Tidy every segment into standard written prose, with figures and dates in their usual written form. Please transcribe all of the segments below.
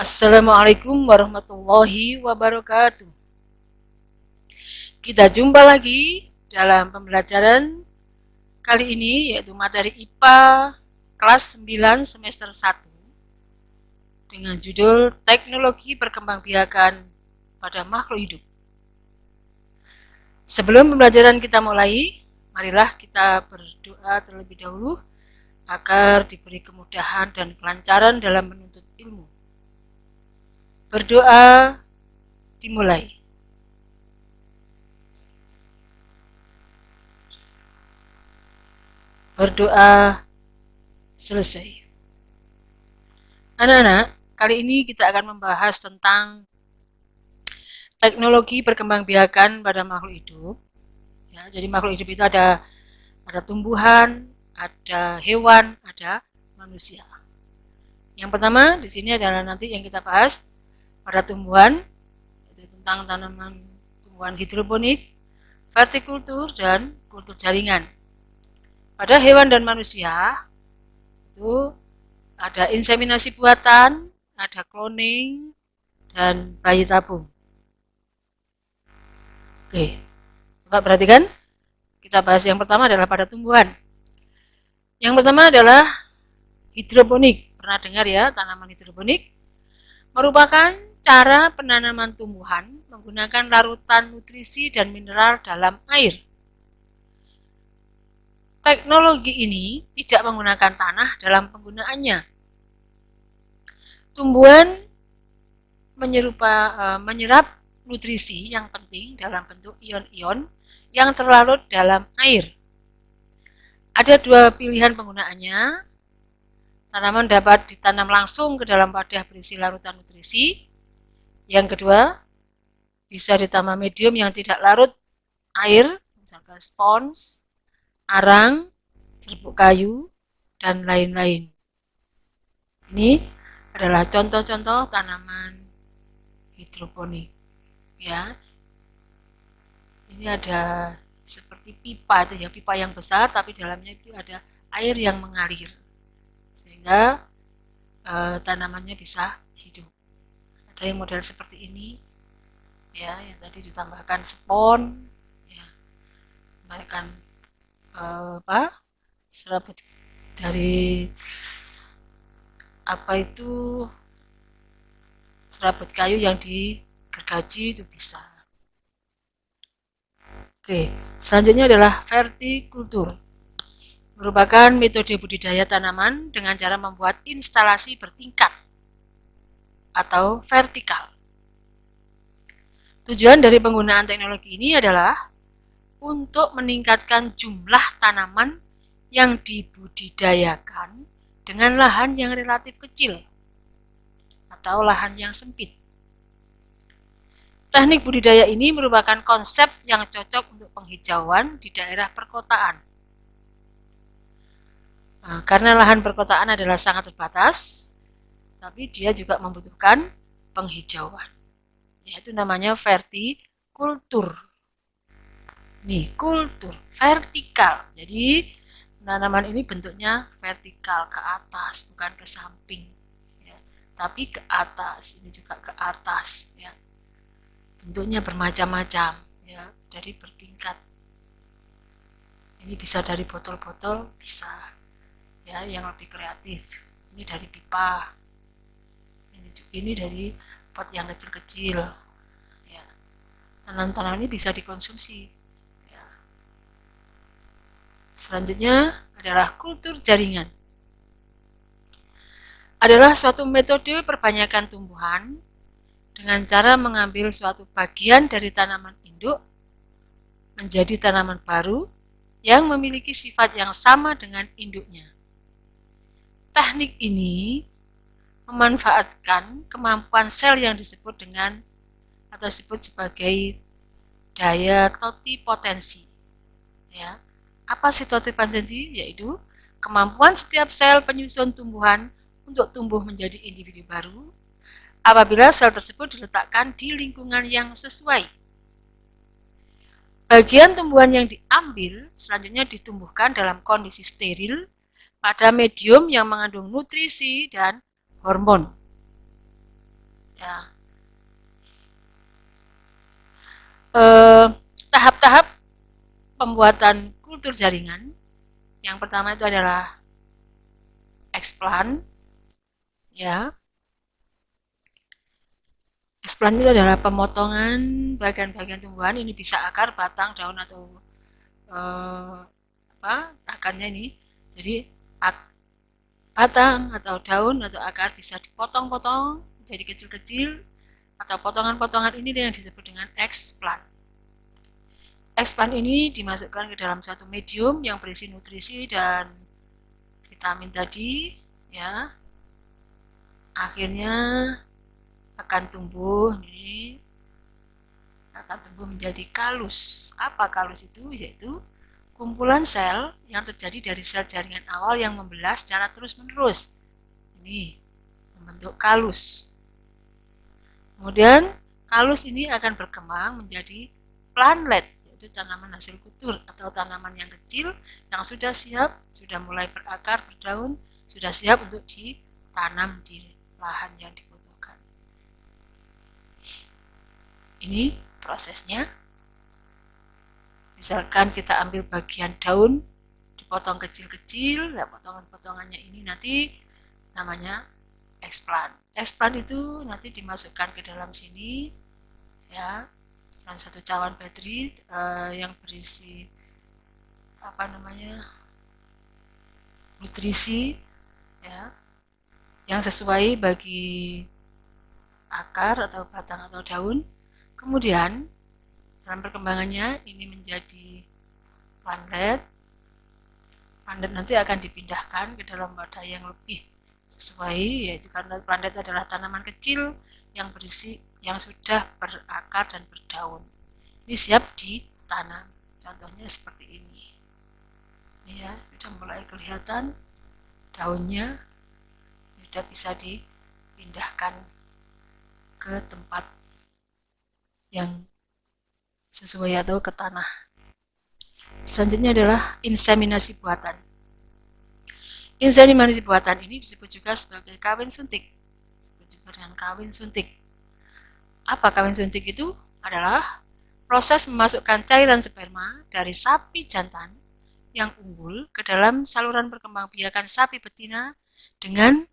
Assalamualaikum warahmatullahi wabarakatuh. Kita jumpa lagi dalam pembelajaran kali ini, yaitu materi IPA kelas 9 semester 1 dengan judul Teknologi Perkembangbiakan pada Makhluk Hidup. Sebelum pembelajaran kita mulai, marilah kita berdoa terlebih dahulu agar diberi kemudahan dan kelancaran dalam menuntut ilmu. Berdoa dimulai. Berdoa selesai. Anak-anak, kali ini kita akan membahas tentang teknologi perkembangbiakan pada makhluk hidup. Ya, jadi makhluk hidup itu ada tumbuhan, ada hewan, ada manusia. Yang pertama di sini adalah nanti yang kita bahas pada tumbuhan, yaitu tentang tanaman tumbuhan hidroponik, vertikultur, dan kultur jaringan. Pada hewan dan manusia itu ada inseminasi buatan, ada cloning, dan bayi tabung. Oke, coba perhatikan. Kita bahas yang pertama adalah pada tumbuhan. Yang pertama adalah hidroponik. Pernah dengar ya, tanaman hidroponik? Merupakan cara penanaman tumbuhan menggunakan larutan nutrisi dan mineral dalam air. Teknologi ini tidak menggunakan tanah dalam penggunaannya. Tumbuhan menyerap nutrisi yang penting dalam bentuk ion-ion yang terlarut dalam air. Ada dua pilihan penggunaannya. Tanaman dapat ditanam langsung ke dalam wadah berisi larutan nutrisi. Yang kedua, bisa ditanam medium yang tidak larut air, misalkan spons, arang, serbuk kayu, dan lain-lain. Ini adalah contoh-contoh tanaman hidroponik. Ya, ini ada seperti pipa itu ya, pipa yang besar tapi dalamnya itu ada air yang mengalir sehingga tanamannya bisa hidup. Ada yang model seperti ini ya, yang tadi ditambahkan spon, ya, tambahkan serabut dari serabut kayu yang digergaji itu bisa. Oke, selanjutnya adalah vertikultur. Merupakan metode budidaya tanaman dengan cara membuat instalasi bertingkat atau vertikal. Tujuan dari penggunaan teknologi ini adalah untuk meningkatkan jumlah tanaman yang dibudidayakan dengan lahan yang relatif kecil atau lahan yang sempit. Teknik budidaya ini merupakan konsep yang cocok untuk penghijauan di daerah perkotaan. Nah, karena lahan perkotaan adalah sangat terbatas, tapi dia juga membutuhkan penghijauan. Yaitu namanya vertikultur. Nih, kultur, vertikal. Jadi, tanaman ini bentuknya vertikal ke atas, bukan ke samping. Ya. Tapi ke atas, ini juga ke atas. Ya. Bentuknya bermacam-macam, ya, dari bertingkat. Ini bisa dari botol-botol, bisa. Ya, yang lebih kreatif. Ini dari pipa. Ini dari pot yang kecil-kecil. Ya. Tanaman-tanaman ini bisa dikonsumsi. Ya. Selanjutnya adalah kultur jaringan. Adalah suatu metode perbanyakan tumbuhan dengan cara mengambil suatu bagian dari tanaman induk menjadi tanaman baru yang memiliki sifat yang sama dengan induknya. Teknik ini memanfaatkan kemampuan sel yang disebut dengan atau disebut sebagai daya totipotensi. Ya. Apa sih totipotensi? Yaitu kemampuan setiap sel penyusun tumbuhan untuk tumbuh menjadi individu baru apabila sel tersebut diletakkan di lingkungan yang sesuai. Bagian tumbuhan yang diambil selanjutnya ditumbuhkan dalam kondisi steril pada medium yang mengandung nutrisi dan hormon. Ya. Tahap-tahap pembuatan kultur jaringan. Yang pertama itu adalah explant, ya. Explant itu adalah pemotongan bagian-bagian tumbuhan. Ini bisa akar, batang, daun atau akarnya ini. Jadi batang atau daun atau akar bisa dipotong-potong jadi kecil-kecil, atau potongan-potongan ini yang disebut dengan explant. Explant ini dimasukkan ke dalam suatu medium yang berisi nutrisi dan vitamin tadi, ya. Akhirnya akan tumbuh menjadi kalus. Apa kalus itu? Yaitu kumpulan sel yang terjadi dari sel jaringan awal yang membelah secara terus-menerus. Ini membentuk kalus. Kemudian kalus ini akan berkembang menjadi plantlet, yaitu tanaman hasil kultur atau tanaman yang kecil yang sudah siap, sudah mulai berakar, berdaun, sudah siap untuk ditanam di lahan yang dibutuhkan. Ini prosesnya. Misalkan kita ambil bagian daun, dipotong kecil-kecil, nah potongan-potongannya ini nanti namanya explant. Explant itu nanti dimasukkan ke dalam sini, ya, dalam satu cawan baterai yang berisi nutrisi, ya, yang sesuai bagi akar atau batang atau daun. Kemudian dalam perkembangannya ini menjadi plantlet. Plantlet nanti akan dipindahkan ke dalam wadah yang lebih sesuai, yaitu karena plantlet adalah tanaman kecil yang berisi yang sudah berakar dan berdaun. Ini siap ditanam. Contohnya seperti ini. Ini ya, sudah mulai kelihatan daunnya, sudah bisa dipindahkan ke tempat yang sesuai atau ke tanah. Selanjutnya adalah inseminasi buatan. Inseminasi buatan ini disebut juga sebagai kawin suntik. Disebut juga dengan kawin suntik. Apa kawin suntik itu? Adalah proses memasukkan cairan sperma dari sapi jantan yang unggul ke dalam saluran perkembangbiakan sapi betina dengan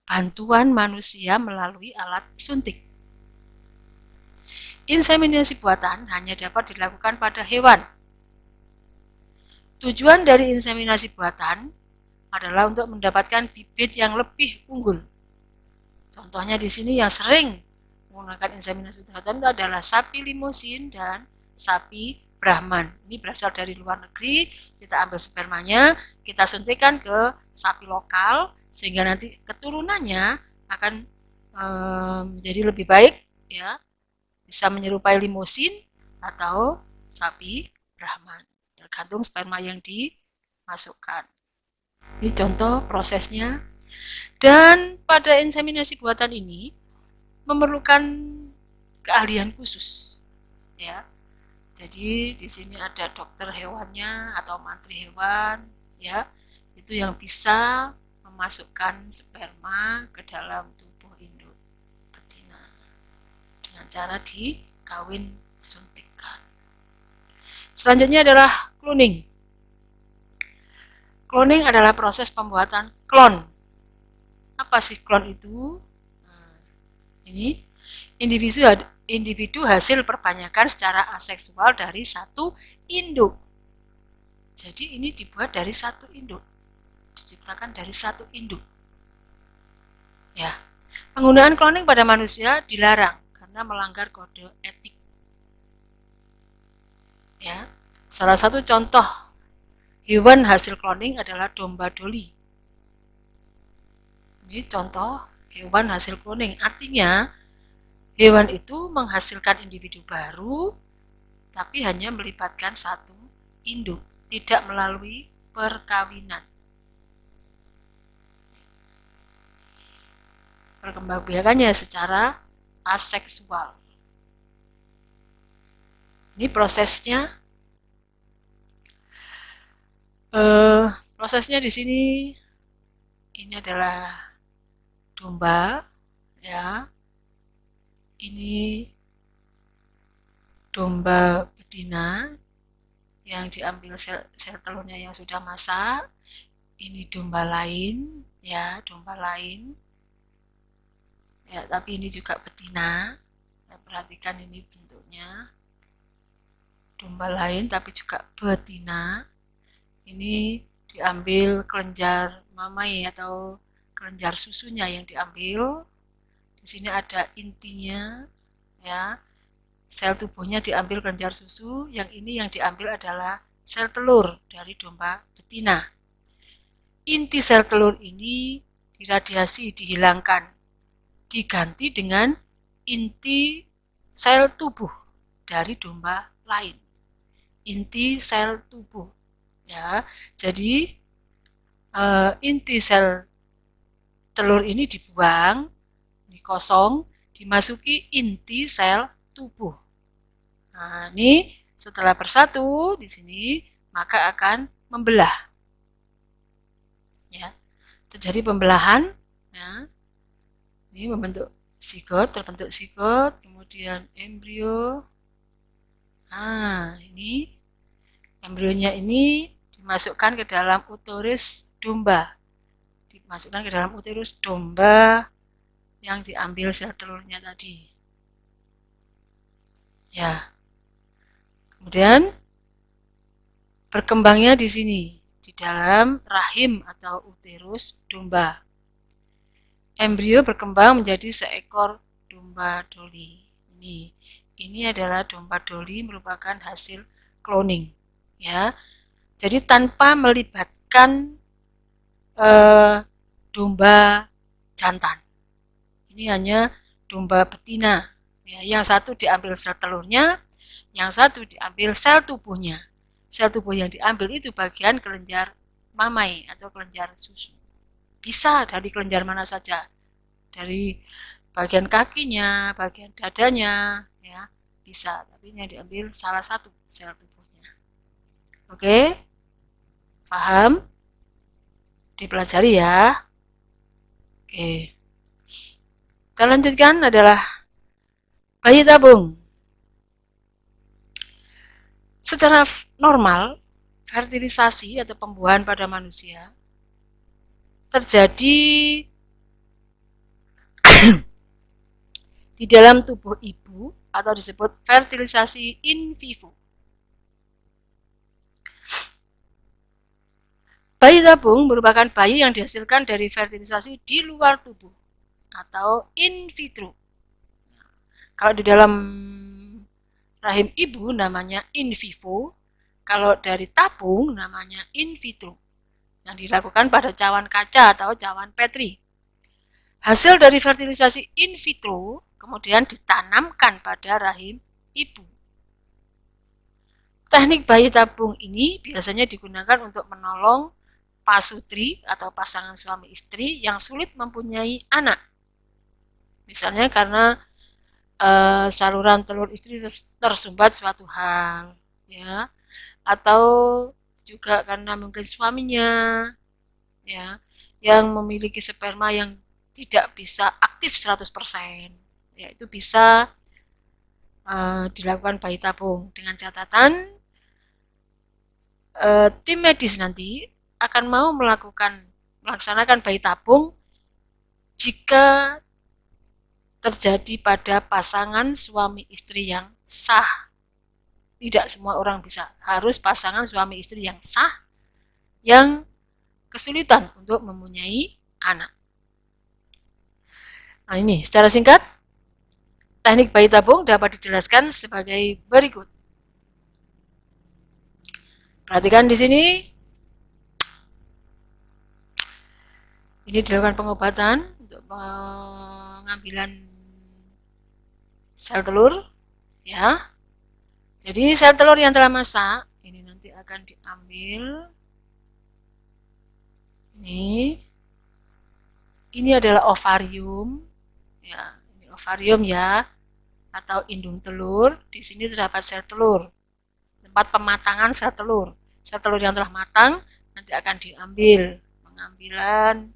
bantuan manusia melalui alat suntik. Inseminasi buatan hanya dapat dilakukan pada hewan. Tujuan dari inseminasi buatan adalah untuk mendapatkan bibit yang lebih unggul. Contohnya di sini yang sering menggunakan inseminasi buatan itu adalah sapi Limousin dan sapi Brahman. Ini berasal dari luar negeri, kita ambil spermanya, kita suntikan ke sapi lokal, sehingga nanti keturunannya akan menjadi lebih baik, ya, bisa menyerupai Limousin atau sapi Brahman, tergantung sperma yang dimasukkan. Ini contoh prosesnya. Dan pada inseminasi buatan ini memerlukan keahlian khusus, ya. Jadi di sini ada dokter hewannya atau mantri hewan, ya, itu yang bisa memasukkan sperma ke dalam tubuh induk betina dengan cara dikawin suntikan. Selanjutnya adalah cloning. Cloning adalah proses pembuatan klon. Apa sih klon itu? Ini individu hasil perbanyakan secara aseksual dari satu induk. Jadi ini dibuat dari satu induk, diciptakan dari satu induk. Ya, penggunaan cloning pada manusia dilarang karena melanggar kode etik. Ya, salah satu contoh hewan hasil cloning adalah domba Dolly. Ini contoh hewan hasil cloning, artinya hewan itu menghasilkan individu baru, tapi hanya melibatkan satu induk, tidak melalui perkawinan. Perkembangbiakannya secara aseksual. Ini prosesnya. Prosesnya di sini, ini adalah domba, ya. Ini domba betina yang diambil sel telurnya yang sudah masak. Ini domba lain, ya, domba lain. Ya, tapi ini juga betina. Ya, perhatikan ini bentuknya. Domba lain tapi juga betina. Ini diambil kelenjar mamai atau kelenjar susunya yang diambil. Di sini ada intinya, ya. Sel tubuhnya diambil kelenjar susu, yang ini yang diambil adalah sel telur dari domba betina. Inti sel telur ini diradiasi, dihilangkan, diganti dengan inti sel tubuh dari domba lain. Inti sel tubuh, ya. Jadi inti sel telur ini dibuang, dikosong, dimasuki inti sel tubuh. Nah, ini setelah bersatu di sini maka akan membelah. Ya, terjadi pembelahan. Ya. Ini membentuk zigot, terbentuk zigot, kemudian embrio. Nah, ini embrionya ini dimasukkan ke dalam uterus domba. Dimasukkan ke dalam uterus domba yang diambil sel telurnya tadi. Ya. Kemudian berkembangnya di sini, di dalam rahim atau uterus domba. Embrio berkembang menjadi seekor domba doli. Ini adalah domba doli merupakan hasil cloning, ya. Jadi tanpa melibatkan domba jantan. Ini hanya domba betina. Ya, yang satu diambil sel telurnya, yang satu diambil sel tubuhnya. Sel tubuh yang diambil itu bagian kelenjar mamai atau kelenjar susu. Bisa dari kelenjar mana saja, dari bagian kakinya, bagian dadanya, ya bisa. Tapi ini yang diambil salah satu sel tubuhnya. Oke, paham? Dipelajari ya. Oke, kita lanjutkan adalah bayi tabung. Secara normal, fertilisasi atau pembuahan pada manusia terjadi di dalam tubuh ibu atau disebut fertilisasi in vivo. Bayi tabung merupakan bayi yang dihasilkan dari fertilisasi di luar tubuh atau in vitro. Kalau di dalam rahim ibu namanya in vivo, kalau dari tabung namanya in vitro, yang dilakukan pada cawan kaca atau cawan Petri. Hasil dari fertilisasi in vitro kemudian ditanamkan pada rahim ibu. Teknik bayi tabung ini biasanya digunakan untuk menolong pasutri atau pasangan suami istri yang sulit mempunyai anak. Misalnya karena saluran telur istri tersumbat suatu hal, ya, atau juga karena mungkin suaminya, ya, yang memiliki sperma yang tidak bisa aktif 100%, ya, itu bisa dilakukan bayi tabung dengan catatan tim medis nanti akan mau melaksanakan bayi tabung jika terjadi pada pasangan suami istri yang sah. Tidak semua orang bisa, harus pasangan suami istri yang sah yang kesulitan untuk mempunyai anak. Nah, ini secara singkat teknik bayi tabung dapat dijelaskan sebagai berikut. Perhatikan di sini. Ini dilakukan pengobatan untuk pengambilan sel telur, ya. Jadi sel telur yang telah masak ini nanti akan diambil. Ini adalah ovarium, ya. Ini ovarium ya, atau indung telur. Di sini terdapat sel telur, tempat pematangan sel telur. Sel telur yang telah matang nanti akan diambil. Pengambilan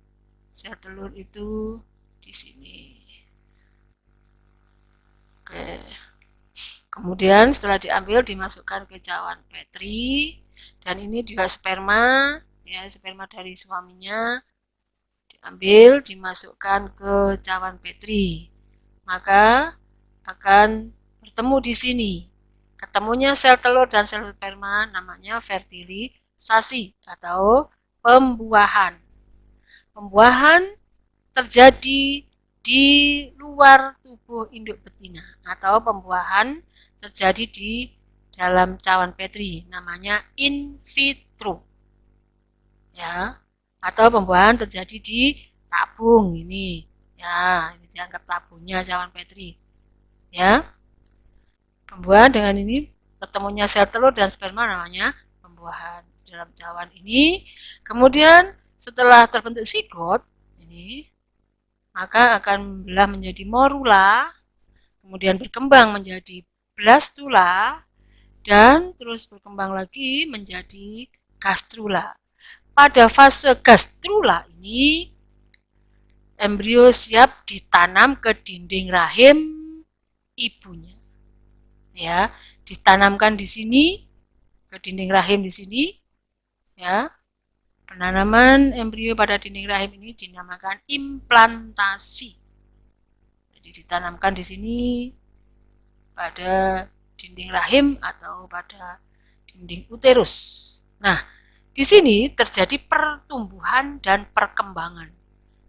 sel telur itu di sini. Oke. Kemudian setelah diambil dimasukkan ke cawan Petri, dan ini juga sperma, ya sperma dari suaminya diambil dimasukkan ke cawan Petri. Maka akan bertemu di sini. Ketemunya sel telur dan sel sperma namanya fertilisasi atau pembuahan. Pembuahan terjadi di luar tubuh induk betina atau pembuahan terjadi di dalam cawan Petri, namanya in vitro. Ya, atau pembuahan terjadi di tabung ini. Ya, ini dianggap tabungnya cawan Petri. Ya. Pembuahan dengan ini ketemunya sel telur dan sperma namanya pembuahan dalam cawan ini. Kemudian setelah terbentuk zigot ini, maka akan membelah menjadi morula, kemudian berkembang menjadi blastula, dan terus berkembang lagi menjadi gastrula. Pada fase gastrula ini, embrio siap ditanam ke dinding rahim ibunya. Ya, ditanamkan di sini ke dinding rahim di sini. Ya, penanaman embrio pada dinding rahim ini dinamakan implantasi. Jadi ditanamkan di sini pada dinding rahim atau pada dinding uterus. Nah, di sini terjadi pertumbuhan dan perkembangan.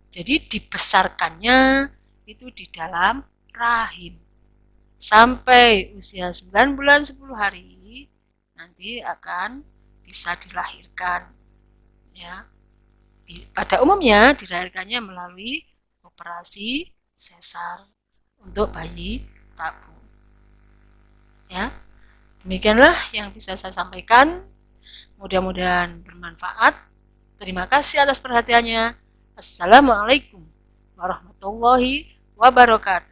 Jadi dibesarkannya itu di dalam rahim. Sampai usia 9 bulan 10 hari nanti akan bisa dilahirkan. Ya. Pada umumnya dilahirkannya melalui operasi sesar untuk bayi tabung. Ya. Demikianlah yang bisa saya sampaikan. Mudah-mudahan bermanfaat. Terima kasih atas perhatiannya. Assalamualaikum warahmatullahi wabarakatuh.